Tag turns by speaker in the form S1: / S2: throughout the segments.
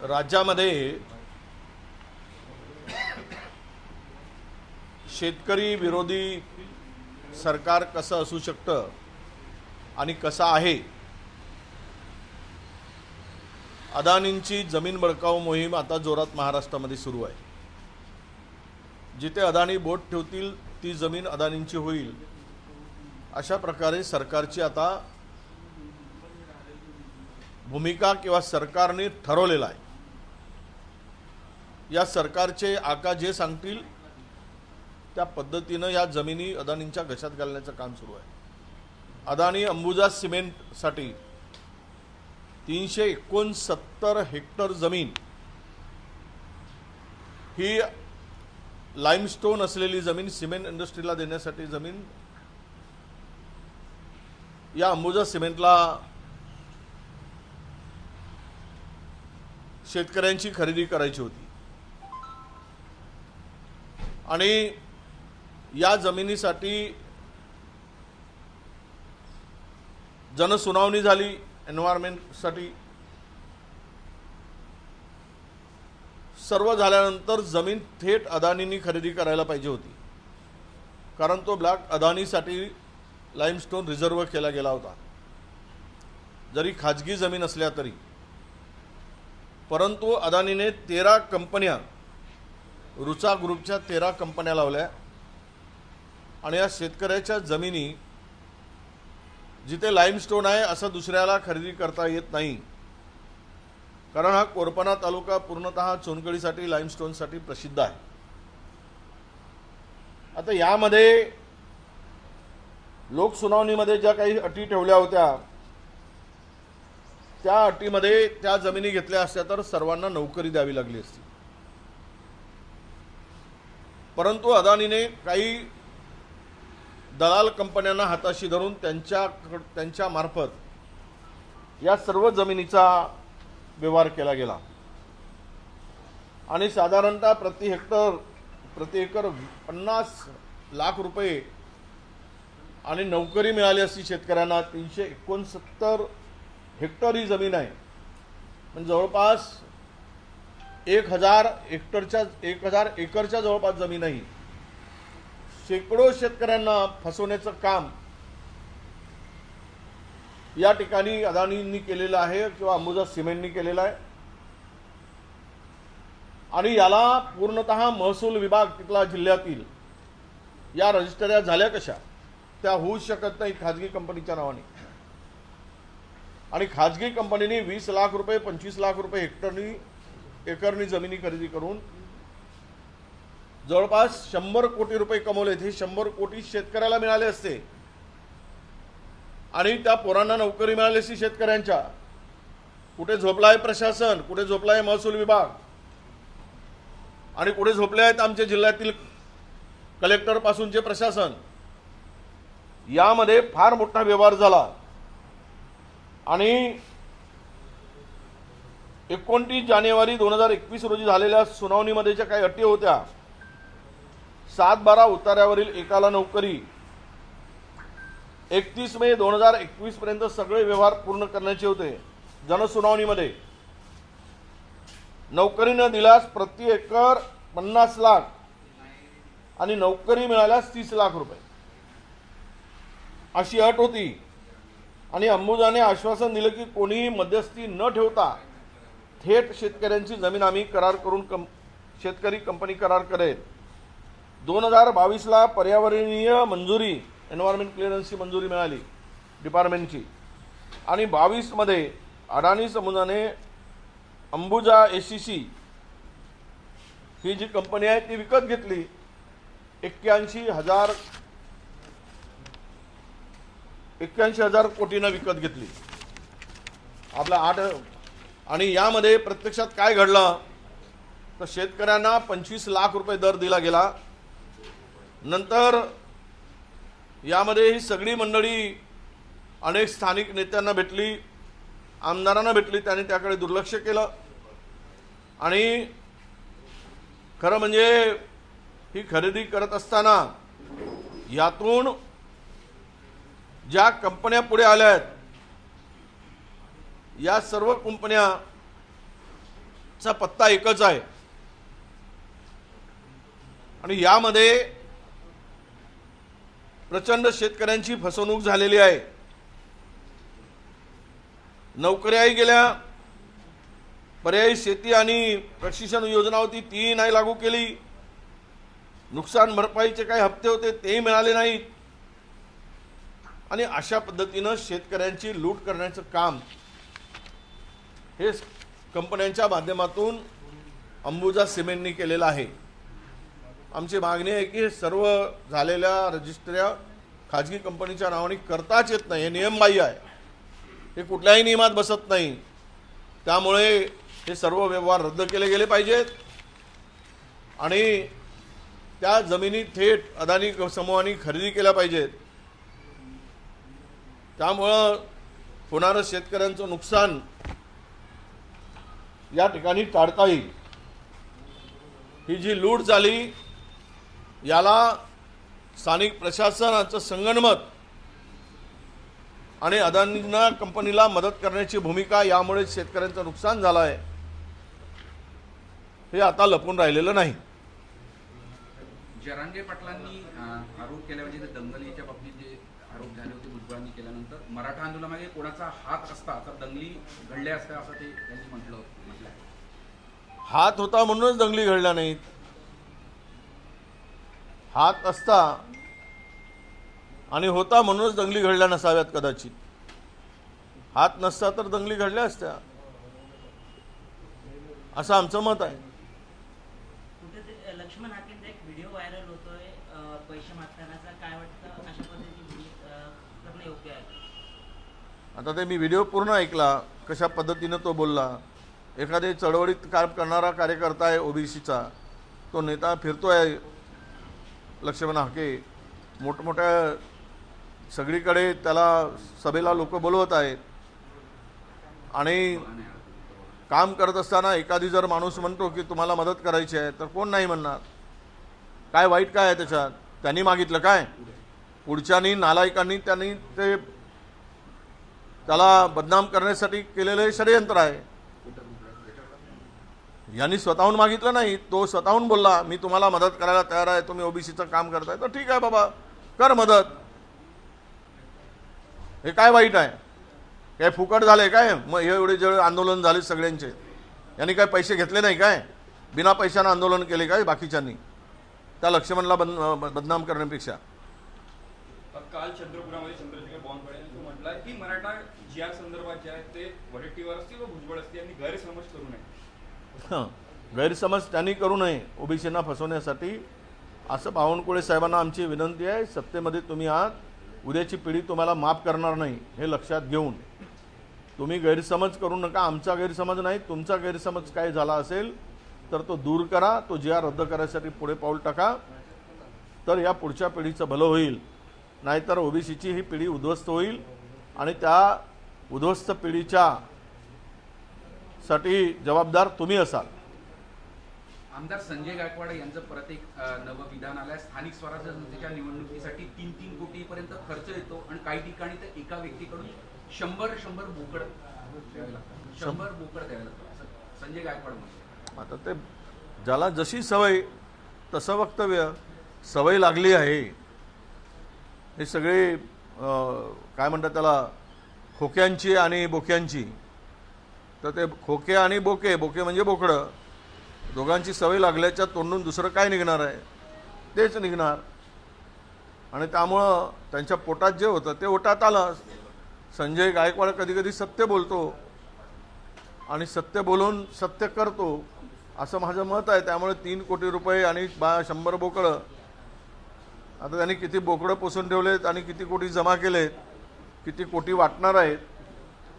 S1: राज्यामध्ये शेतकरी विरोधी सरकार कसं असू शकतं आणि कसं आहे, अदानींची जमीन बळकाव मोहीम आता जोरात महाराष्ट्रामध्ये सुरू आहे। जिथे अदानी बोट ठेवतील ती जमीन अदानींची होईल, अशा प्रकारे सरकारची आता भूमिका किंवा सरकारने ठरवलेला आहे। या सरकारचे आका जे सांगतील त्या पद्धतीने या जमिनी अदानींच्या घशात घालण्याचं काम सुरू आहे। अदानी अंबुजा सिमेंटसाठी 369 हेक्टर जमीन ही लाइमस्टोन असलेली जमीन सिमेंट इंडस्ट्रीला देण्यासाठी जमीन या अंबुजा सिमेंटला शेतकऱ्यांची खरेदी करायची होती आणि या जमिनीसाठी जनसुनावणी झाली। एन्व्हायरमेंटसाठी सर्व झाल्यानंतर जमीन थेट अदानींनी खरेदी करायला पाहिजे होती, कारण तो ब्लॉक अदानीसाठी लाइमस्टोन रिझर्व केला गेला होता, जरी खाजगी जमीन असल्या तरी। परंतु अदानीने 13 कंपन्या, रुचा ग्रुपच्या 13 कंपन्या लावल्या आणि या शेतकऱ्याच्या जमिनी जिथे लाइमस्टोन आहे असं दुसऱ्याला खरेदी करता येत नाही, कारण हा कोरपणा तालुका पूर्णतः चोनकळीसाठी लाइमस्टोनसाठी प्रसिद्ध आहे। आता यामध्ये लोकसुनावणीमध्ये ज्या काही अटी ठेवल्या होत्या त्या अटीमध्ये त्या जमिनी घेतल्या असत्या तर सर्वांना नोकरी द्यावी लागली असती, परंतु अदानीने काही दलाल कंपन्यांना हाताशी धरून त्यांच्या मार्फत या सर्व जमिनीचा व्यवहार केला गेला आणि साधारणतः प्रति एकर 50 लाख रुपये आणि नोकरी मिळाली असती शेतकऱ्यांना। 369 हेक्टर ही जमीन आहे, म्हणजे जवळपास 1000 एकरच्या जवळपास जमीन आहे। शेकडो शेतकऱ्यांना फसवण्याचं काम या ठिकाणी अदानींनी केलेलं आहे किंवा अंबुजा सिमेंटनी केलेलं आहे आणि याला पूर्णतः महसूल विभाग तिथला जिल्ह्यातील या रजिस्टऱ्या झाल्या कशा, त्या होऊ शकत नाही खाजगी कंपनीच्या नावाने। आणि खाजगी कंपनीने 20 लाख रुपये 25 लाख रुपये एकरनी जमिनी खरेदी करून जवळपास 100 कोटी रुपये कमवलेत। हे 100 कोटी शेतकऱ्याला मिळाले असते आणि त्या पोरांना नोकरी मिळाली असती शेतकऱ्यांच्या। कुठे झोपलाय प्रशासन, कुठे झोपलाय महसूल विभाग आणि कुठे झोपले आहेत आमच्या जिल्ह्यातील कलेक्टर पासूनचे प्रशासन। यामध्ये फार मोठा व्यवहार झाला आणि 29 जानेवारी 2021 रोजी झालेल्या सुनावणीमध्ये ज्या काही अटी होत्या, 7-12 उतार्यावरील एकाला नोकरी, 31 मे 2021 पर्यंत सगळे व्यवहार पूर्ण करण्याचे होते। जनसुनावणीमध्ये नोकरी न दिल्यास प्रति एकर 50 लाख आणि नोकरी मिळाल्यास 30 लाख रुपये अशी अट होती आणि अंबुजाने आश्वासन दिलं की कोणीही मध्यस्थी न ठेवता थेट शेतकऱ्यांची जमीन आम्ही करार करून शेतकरी कंपनी करार करेल। 2022 ला पर्यावरणीय मंजुरी, एन्व्हायरमेंट क्लिअरन्सची मंजुरी मिळाली डिपार्टमेंटची आणि 22 मध्ये अडानी समूहाने अंबुजा एसीसी ही जी कंपनी आहे ती विकत घेतली। 81,000 कोटींना विकत घेतली आपला 8। आणि यामध्ये प्रत्यक्षात काय घडलं तर शेतकऱ्यांना 25 लाख रुपये दर दिला गेला। नंतर यामध्ये ही सगळी मंडळी अनेक स्थानिक नेत्यांना भेटली, आमदारांना भेटली, त्यांनी त्याकडे दुर्लक्ष केलं आणि खरं म्हणजे ही खरेदी करत असताना यातून ज्या कंपन्या पुढे आल्या आहेत या सर्व कंपन्या चा पत्ता एकच आहे आणि यामध्ये प्रचंड शेतकऱ्यांची फसवणूक झालेली आहे। नोकऱ्याही गेल्या, पर्यायी शेती आणि प्रशिक्षण योजना होती ती नाही लागू केली, नुकसान भरपाईचे काही हप्ते होते तेही मिळाले नाहीत आणि अशा पद्धतीने शेतकऱ्यांची लूट करण्याचं काम हे कंपन्यांच्या माध्यमातून अंबुजा सिमेंटनी केलेलं आहे। आमची मागणी आहे की सर्व झालेल्या रजिस्ट्र्या खाजगी कंपनीच्या नावाने करताच येत नाही, हे नियमबाह्य आहे, हे कुठल्याही नियमात बसत नाही। त्यामुळे हे सर्व व्यवहार रद्द केले गेले पाहिजेत आणि त्या जमिनी थेट अदानी समूहाने खरेदी केल्या पाहिजेत। त्यामुळे होणारं शेतकऱ्यांचं नुकसान या ठिकाणी टाळता येईल। ही जी लूट झाली याला स्थानिक प्रशासनाचं संगनमत आणि अदानी कंपनीला मदत करण्याची भूमिका, यामुळे शेतकऱ्यांचं नुकसान झालं आहे हे आता लपून राहिलेलं नाही।
S2: जरांगे पाटलांनी आरोप केला, म्हणजे दंगलीच्या बाबतीत जे आरोप झाले होते भुजबळांनी केल्यानंतर मराठा आंदोलनामागे कोणाचा हात असता तर दंगली घडल्या असत्या असं ते त्यांनी म्हटलं।
S1: हात होता म्हणूनच दंगली घडल्या नाहीत, हात असता आणि होता म्हणूनच दंगली घडल्या नसाव्यात कदाचित, हात नसता तर दंगली घडल्या असत्या असं आमचं मत आहे।
S3: लक्ष्मण हाकेंचा एक व्हिडिओ व्हायरल होतोय पैसे मागतानाचा, काय वाटतं अशा पद्धतीने करणं योग्य आहे?
S1: आता ते मी व्हिडिओ पूर्ण ऐकला, कशा पद्धतीने तो बोलला। एखादे चळवळीत काम करणारा कार्यकर्ता आहे ओबीसीचा, तो नेता फिरतोय लक्ष्मण हाके, मोठमोठ्या सगळीकडे त्याला सभेला लोक बोलवत आहेत आणि काम करत असताना एखादी जर माणूस म्हणतो की तुम्हाला मदत करायची आहे तर कोण नाही म्हणणार? काय वाईट काय आहे त्याच्यात? त्यांनी मागितलं काय? पुढच्यानी नालायकांनी त्यांनी ते त्याला बदनाम करण्यासाठी केलेलं षडयंत्र आहे। यांनी स्वतःहून मागितलं नाही, तो स्वतःहून बोलला मी तुम्हाला मदत करायला तयार आहे, तुम्ही ओबीसीचं काम करताय तर ठीक आहे बाबा कर मदत, हे काय वाईट आहे? काय फुकट झाले काय? मग हे एवढे जेवढे आंदोलन झाले सगळ्यांचे, यांनी काय पैसे घेतले नाही काय? बिना पैशानं आंदोलन केले काय बाकीच्यांनी? त्या लक्ष्मणला बदनाम करण्यापेक्षा
S4: काल चंद्रपुरामध्ये चंद्रशेखर बावनकुळे यांनी म्हटलं की मराठा जी संदर्भात जे आहे ते वडेट्टीवार असतील व भुजबळ असतील यांनी गैरसमज करू नये।
S1: गैरसमज त्यांनी करू नये ओबीसींना फसवण्यासाठी, असं बावनकुळे साहेबांना आमची विनंती आहे। सत्तेमध्ये तुम्ही आहात, उद्याची पिढी तुम्हाला माफ करणार नाही हे लक्षात घेऊन तुम्ही गैरसमज करू नका। आमचा गैरसमज नाही, तुमचा गैरसमज काय झाला असेल तर तो दूर करा, तो जी आर रद्द करायसाठी पुढे पाऊल टाका, तर या पुढच्या पिढीचं भलं होईल। नाहीतर ओबीसीची ही पिढी उद्ध्वस्त होईल आणि त्या उद्ध्वस्त पिढीच्या साठी जबाबदार तुम्ही असाल।
S2: आमदार संजय गायकवाड यांचं परत एक नवं विधान आलंय, स्थानिक स्वराज्य संस्थेच्या निवडणुकीसाठी 3-3 कोटीपर्यंत खर्च येतो आणि काही ठिकाणी तर एका व्यक्तीकडून 100 बोकड द्यावे लागतात, 100 बोकड द्यावे लागतात असं संजय गायकवाड म्हणतात।
S1: आता ते ज्याला जशी सवय तसं वक्तव्य, सवय लागली आहे। हे सगळे काय म्हणतात त्याला, खोक्यांची आणि बोक्यांची, तर ते खोके आणि बोके, बोके म्हणजे बोकडं, दोघांची सवय लागल्याच्या तोंडून दुसरं काय निघणार आहे? तेच निघणार आणि त्यामुळं त्यांच्या पोटात जे होतं ते ओटात आलं। संजय गायकवाड कधी कधी सत्य बोलतो आणि सत्य बोलून सत्य करतो असं माझं मत आहे। त्यामुळे 3 कोटी रुपये आणि 100 बोकडं, आता त्यांनी किती बोकडं पोसून ठेवलेत आणि किती कोटी जमा केलेत, किती कोटी वाटणार आहेत,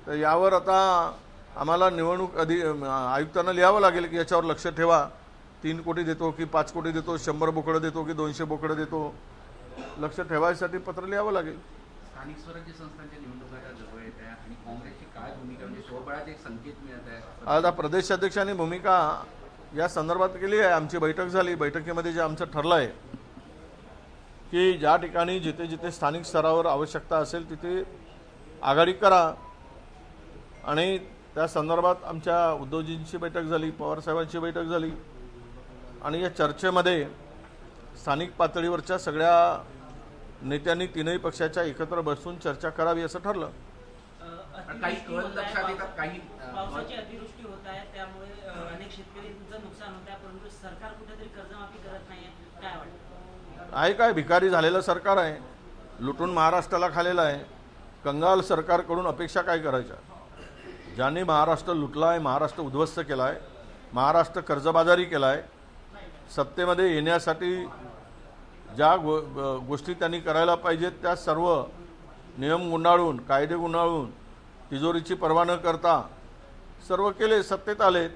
S1: तर यावर आता आम्हाला निवडणूक आयुक्तांना लिहावं लागेल की याच्यावर लक्ष ठेवा, 3 कोटी देतो की 5 कोटी देतो, 100 बोकडं देतो की 200 बोकडं देतो, लक्ष ठेवायसाठी पत्र लिहावं लागेल।
S2: स्थानिक स्वराज्य संस्थांच्या निवडणुका जवळ येत आहे आणि काँग्रेसची काय भूमिका, म्हणजे स्वबळाचे एक संकेत मिळत आहे?
S1: आता प्रदेशाध्यक्षांनी भूमिका या संदर्भात केली आहे। आमची बैठक झाली, बैठकीमध्ये जे आमचं ठरलं आहे की ज्या ठिकाणी जिथे जिथे स्थानिक स्तरावर आवश्यकता असेल तिथे आघाडी करा आणि त्या संदर्भात आमच्या उद्धवजींची बैठक झाली, पवारसाहेबांची बैठक झाली आणि या चर्चेमध्ये स्थानिक पातळीवरच्या सगळ्या नेत्यांनी तीनही पक्षाच्या एकत्र बसून चर्चा करावी असं ठरलं.
S2: काही कल लक्षात येतात, काही
S3: पावसाची अतिवृष्टी होत आहे, त्यामुळे अनेक शेतकऱ्यांचं नुकसान होत आहे, परंतु सरकार कुठेतरी कर्जमाफी करत नाहीये, काय वाटतं?
S1: आहे काय, भिकारी झालेलं सरकार आहे, लुटून महाराष्ट्राला खालेलं आहे. कंगाल सरकारकडून अपेक्षा काय करायच्या? ज्यांनी महाराष्ट्र लुटला आहे, महाराष्ट्र उद्ध्वस्त केला आहे, महाराष्ट्र कर्जबाजारी केला आहे, सत्तेमध्ये येण्यासाठी ज्या गोष्टी त्यांनी करायला पाहिजेत त्या सर्व नियम गुंडाळून, कायदे गुंडाळून, तिजोरीची पर्वा न करता सर्व केले, सत्तेत आलेत.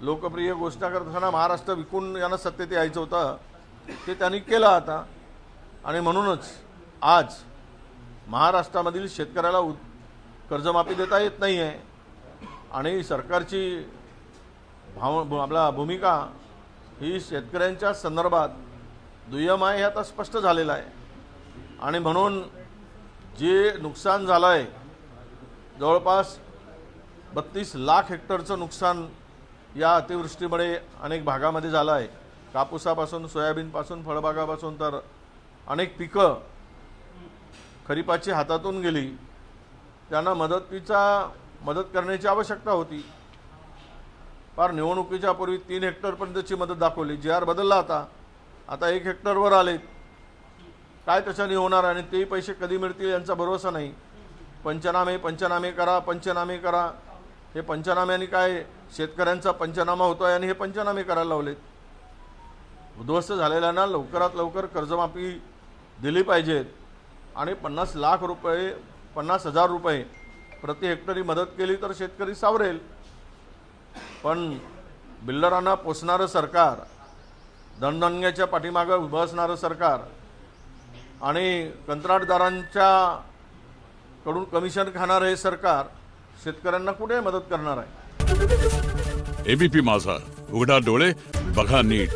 S1: लोकप्रिय गोष्टी करत असताना महाराष्ट्र विकून यांना सत्तेत यायचं होतं, ते त्यांनी केलं आता. आणि म्हणूनच आज महाराष्ट्रामधील शेतकऱ्याला कर्जमाफी देता येत नाही आहे आणि सरकारची आपला भूमिका ही शेतकऱ्यांच्या संदर्भात दुय्यम आहे, हे आता स्पष्ट झालेलं आहे. आणि म्हणून जे नुकसान झालं आहे, जवळपास 32 लाख हेक्टरचं नुकसान या अतिवृष्टीमुळे अनेक भागामध्ये झालं आहे. कापूसापासून, सोयाबीनपासून, फळबागापासून तर अनेक पिकं खरीपाची हातातून गेली. त्यांना मदत करण्याची आवश्यकता होती. फार निवडणुकीच्या पूर्वी 3 हेक्टरपर्यंतची मदत दाखवली, जी आर बदलला आता 1 हेक्टरवर आलेत. काय त्याच्याने होणार आणि तेही पैसे कधी मिळतील यांचा भरोसा नाही. पंचनामे करा. हे पंचनाम्याने काय शेतकऱ्यांचा पंचनामा होतोय आणि हे पंचनामे करायला लावलेत. उद्ध्वस्त झालेल्यांना लवकरात लवकर कर्जमाफी दिली पाहिजेत आणि 50,000 रुपये प्रति हेक्टरी मदत केली तर शेतकरी सावरेल. पण बिल्डरांना पोसणारं सरकार, दणदणग्याच्या पाठीमागं उभं असणारं सरकार आणि कंत्राटदारांच्या कडून कमिशन खाणारं हे सरकार शेतकऱ्यांना कुठे मदत करणार आहे?
S5: एबीपी माझा, उघडा डोळे बघा नीट.